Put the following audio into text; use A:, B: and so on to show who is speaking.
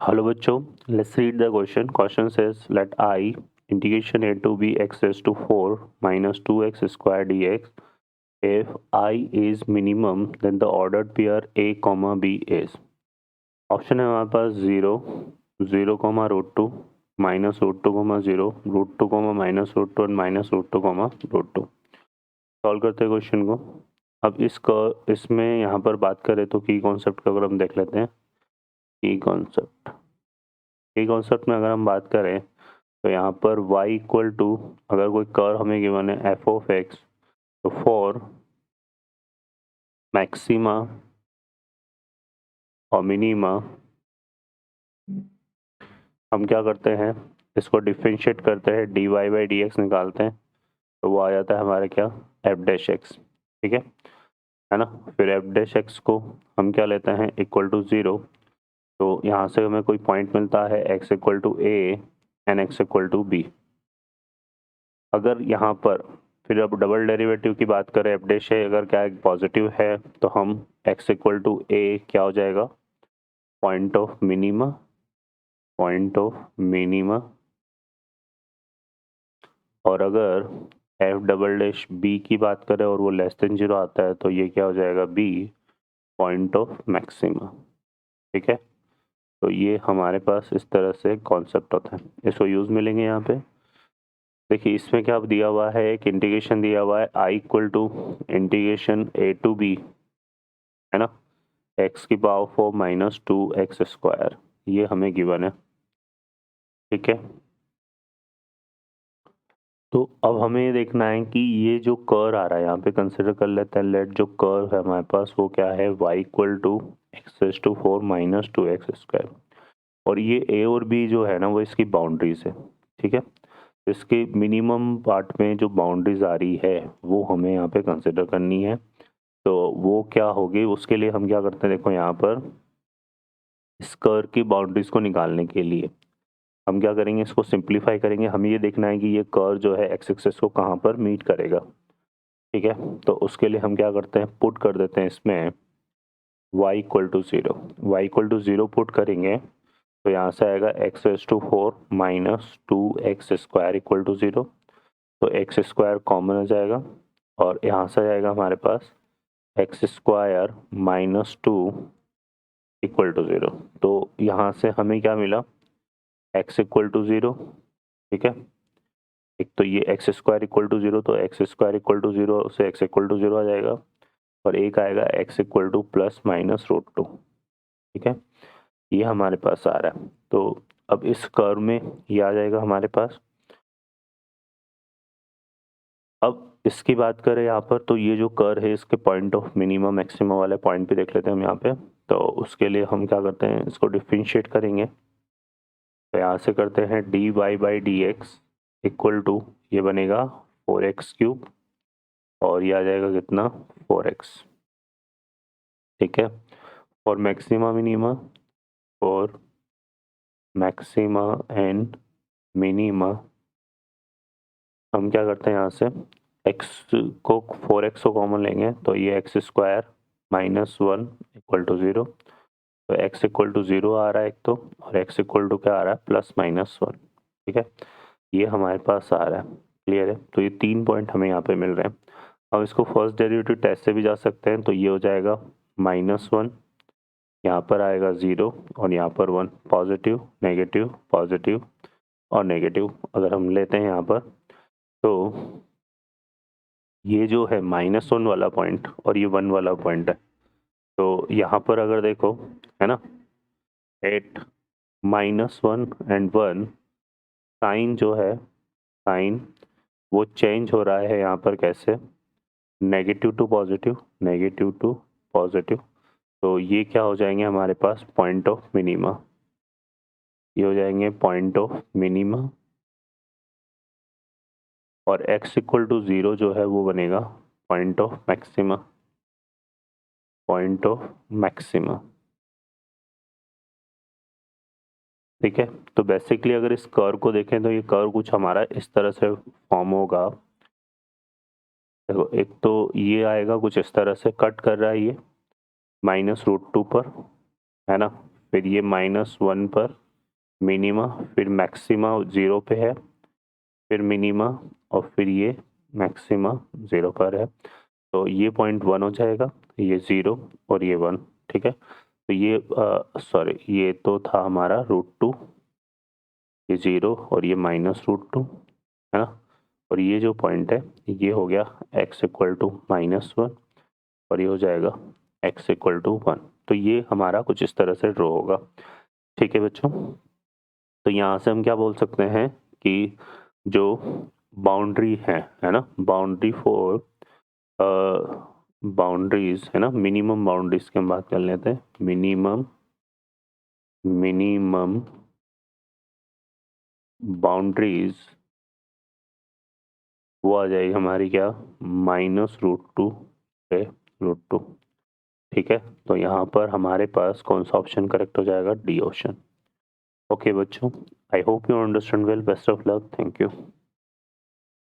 A: Hello बच्चों, let's read the question. Question says let I integration a to b x raised to 4 minus 2x square dx. If I is minimum, then the ordered pair a comma b is. Option है हमारे पास 0, 0 comma root two, minus root two comma 0, root two comma minus root two and minus root two comma root two. Solve करते हैं question को. अब इसमें यहाँ पर बात करें तो की कॉन्सेप्ट का अगर हम देख लेते हैं. की कॉन्सेप्ट में अगर हम बात करें तो यहाँ पर y इक्वल टू, अगर कोई कर्व हमें गिवन है f ऑफ x, तो फॉर मैक्सिमा और मिनिमा हम क्या करते हैं, इसको डिफरेंशिएट करते हैं, dy बाई डी एक्स निकालते हैं तो वो आ जाता है हमारे क्या, एफ डैश एक्स. ठीक है ना. फिर एफ डैश एक्स को हम क्या लेते हैं, इक्वल टू 0. तो यहाँ से हमें कोई पॉइंट मिलता है x equal to a and x equal to b. अगर यहाँ पर फिर अब डबल डेरिवेटिव की बात करें, एफ डैश है अगर क्या पॉजिटिव है तो हम x इक्वल टू ए क्या हो जाएगा, पॉइंट ऑफ मिनिमा. और अगर एफ डबल डैश बी की बात करें और वो लेस देन 0 आता है तो ये क्या हो जाएगा, b पॉइंट ऑफ मैक्सिमा. ठीक है. तो ये हमारे पास इस तरह से कॉन्सेप्ट होता है, इसको यूज़ मिलेंगे यहाँ पे. देखिए इसमें क्या दिया हुआ है, एक इंटीग्रेशन दिया हुआ है i equal to integration a to b, है ना, x की पावर 4 माइनस 2x स्क्वायर, ये हमें गिवन है. ठीक है. तो अब हमें ये देखना है कि ये जो कर्व आ रहा है यहाँ पे कंसिडर कर लेते हैं. लेट जो कर्व है हमारे पास वो क्या है, y equal to x raise to 4 minus 2x square, और ये a और b जो है ना वो इसकी बाउंड्रीज है. ठीक है. इसके मिनिमम पार्ट में जो बाउंड्रीज आ रही है वो हमें यहाँ पे कंसिडर करनी है. तो वो क्या होगी, उसके लिए हम क्या करते हैं, देखो यहाँ पर इस कर्व की बाउंड्रीज को निकालने के लिए हम क्या करेंगे, इसको सिंप्लीफाई करेंगे. हमें ये देखना है कि ये कर्व जो है एक्स एक्सिस को कहाँ पर मीट करेगा. ठीक है. तो उसके लिए हम क्या करते हैं, पुट कर देते हैं इसमें y equal to 0. y equal to 0 put करेंगे तो यहाँ से आएगा x raise to 4 minus 2x square equal to 0. तो एक्स स्क्वायर कॉमन हो जाएगा और यहाँ से आएगा हमारे पास x square minus 2 equal to 0. तो यहाँ से हमें क्या मिला, x इक्वल टू 0. ठीक है. एक तो ये एक्स स्क्वायर इक्वल टू 0, तो एक्स स्क्वायर इक्वल टू 0 से x इक्वल टू 0 आ जाएगा, और एक आएगा x equal to plus minus root 2. ठीक है. ये हमारे पास आ रहा है. तो अब इस कर्व में ये आ जाएगा हमारे पास. अब इसकी बात करें यहाँ पर तो ये जो कर्व है इसके पॉइंट ऑफ मिनिमम मैक्सिमम वाले पॉइंट पे देख लेते हैं हम यहाँ पे. तो उसके लिए हम क्या करते हैं, इसको डिफरेंशिएट करेंगे. तो यहाँ से करते हैं dy by d x equal to, ये बनेगा 4x क्यूब और ये आ जाएगा कितना, 4x. ठीक है. और मैक्सिमा मिनिमा, और मैक्सिमा एंड मिनिमा हम क्या करते हैं, यहाँ से x को 4x को कॉमन लेंगे तो ये x square minus 1 equal to 0. तो x इक्वल टू 0 आ रहा है एक तो, और x इक्वल टू क्या आ रहा है, प्लस माइनस 1. ठीक है. ये हमारे पास आ रहा है. क्लियर है. तो ये 3 पॉइंट हमें यहाँ पे मिल रहे हैं. अब इसको फर्स्ट डेरिवेटिव टेस्ट से भी जा सकते हैं. तो ये हो जाएगा -1, यहाँ पर आएगा 0 और यहाँ पर 1. पॉजिटिव पॉजिटिव और नेगेटिव अगर हम लेते हैं यहाँ पर, तो ये जो है -1 वाला पॉइंट और ये 1 वाला पॉइंट है. तो यहाँ पर अगर देखो, है ना, एट -1 एंड 1 साइन जो है, साइन वो चेंज हो रहा है यहाँ पर कैसे, नेगेटिव टू पॉजिटिव. तो ये क्या हो जाएंगे हमारे पास, पॉइंट ऑफ मिनिमा. ये हो जाएंगे पॉइंट ऑफ मिनिमा. और x इक्वल टू 0 जो है वो बनेगा पॉइंट ऑफ मैक्सिमा. ठीक है. तो बेसिकली अगर इस कर्व को देखें तो ये कर्व कुछ हमारा इस तरह से फॉर्म होगा. देखो एक तो ये आएगा कुछ इस तरह से, कट कर रहा है ये -√2 पर, है ना. फिर ये -1 पर मिनिमा, फिर मैक्सिमा 0 पे है, फिर मिनिमा और फिर ये मैक्सिमा 0 पर है। तो ये पॉइंट 1 हो जाएगा, ये 0 और ये 1, ठीक है। तो ये सॉरी, ये तो था हमारा √2, ये 0 और ये -√2, है ना। और ये जो पॉइंट है ये हो गया x इक्वल टू -1 और ये हो जाएगा x इक्वल टू 1। तो ये हमारा कुछ इस तरह से ड्रॉ होगा, ठीक है बच्चों। तो यहाँ से हम क्या बोल सकते हैं कि जो बाउंड्री है ना, बाउंड्री फॉर बाउंड्रीज है ना, मिनिमम बाउंड्रीज की हम बात कर लेते हैं। मिनिमम बाउंड्रीज वो आ जाएगी हमारी क्या, -√2 पे √2, ठीक है। तो यहाँ पर हमारे पास कौन सा ऑप्शन करेक्ट हो जाएगा, डी ऑप्शन। ओके बच्चों, I hope you understand well, best of luck, thank you.